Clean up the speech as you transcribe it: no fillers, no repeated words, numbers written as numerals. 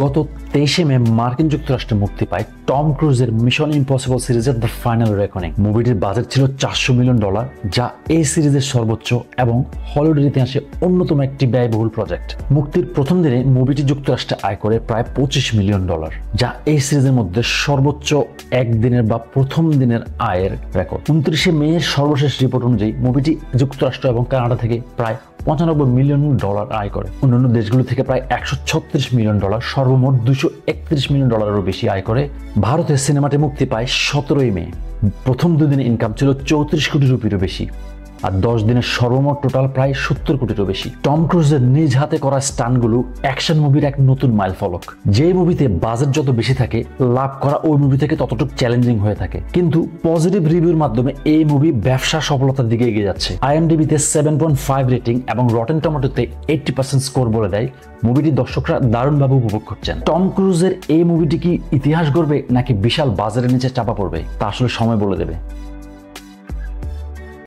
গত 23শে মে মার্কিন যুক্তরাষ্ট্রে মুক্তি পায় টম ক্রুজের মিশন ইম্পসিবল সিরিজের দ্য ফাইনাল রেকনিং। মুভিটির বাজেট ছিল $400 মিলিয়ন, যা এই সিরিজের সর্বোচ্চ এবং হলিউডের ইতিহাসে অন্যতম একটি ব্যয়বহুল প্রজেক্ট। মুক্তির প্রথম দিনে মুভিটি যুক্তরাষ্ট্রে আয় করে প্রায় $25 মিলিয়ন, যা এই সিরিজের মধ্যে সর্বোচ্চ একদিনের বা প্রথম দিনের আয়ের রেকর্ড। 29শে মে এর সর্বশেষ রিপোর্ট অনুযায়ী মুভিটি যুক্তরাষ্ট্র এবং কানাডা থেকে প্রায় $95 মিলিয়ন আয় করে। অন্যান্য দেশগুলো থেকে প্রায় $136 মিলিয়ন, সর্বমোট $231 মিলিয়ন বেশি আয় করে। ভারতের সিনেমাটি মুক্তি পায় 17ই মে। প্রথম দুদিনে ইনকাম ছিল 34 কোটি রুপিরও বেশি, আর 10 দিনের সর্বমোট টোটাল প্রায় 70 কোটিরও বেশি। টম ক্রুজের নিজ হাতে করা স্টান্টগুলো অ্যাকশন মুভির এক নতুন মাইলফলক। যে মুভিতে বাজেট যত বেশি থাকে, লাভ করা ওই মুভি থেকে ততটুকু চ্যালেঞ্জিং হয়ে থাকে। কিন্তু পজিটিভ রিভিউর মাধ্যমে এই মুভি ব্যবসা সফলতার দিকে এগিয়ে যাচ্ছে। আইএমডিবিতে 7.5 রেটিং এবং রটেন টমেটোতে 80% স্কোর বলে দেয় মুভিটি দর্শকরা দারুণভাবে উপভোগ করছেন। টম ক্রুজের এই মুভিটি কি ইতিহাস গড়বে নাকি বিশাল বাজারের নিচে চাপা পড়বে, তা আসলে সময় বলে দেবে।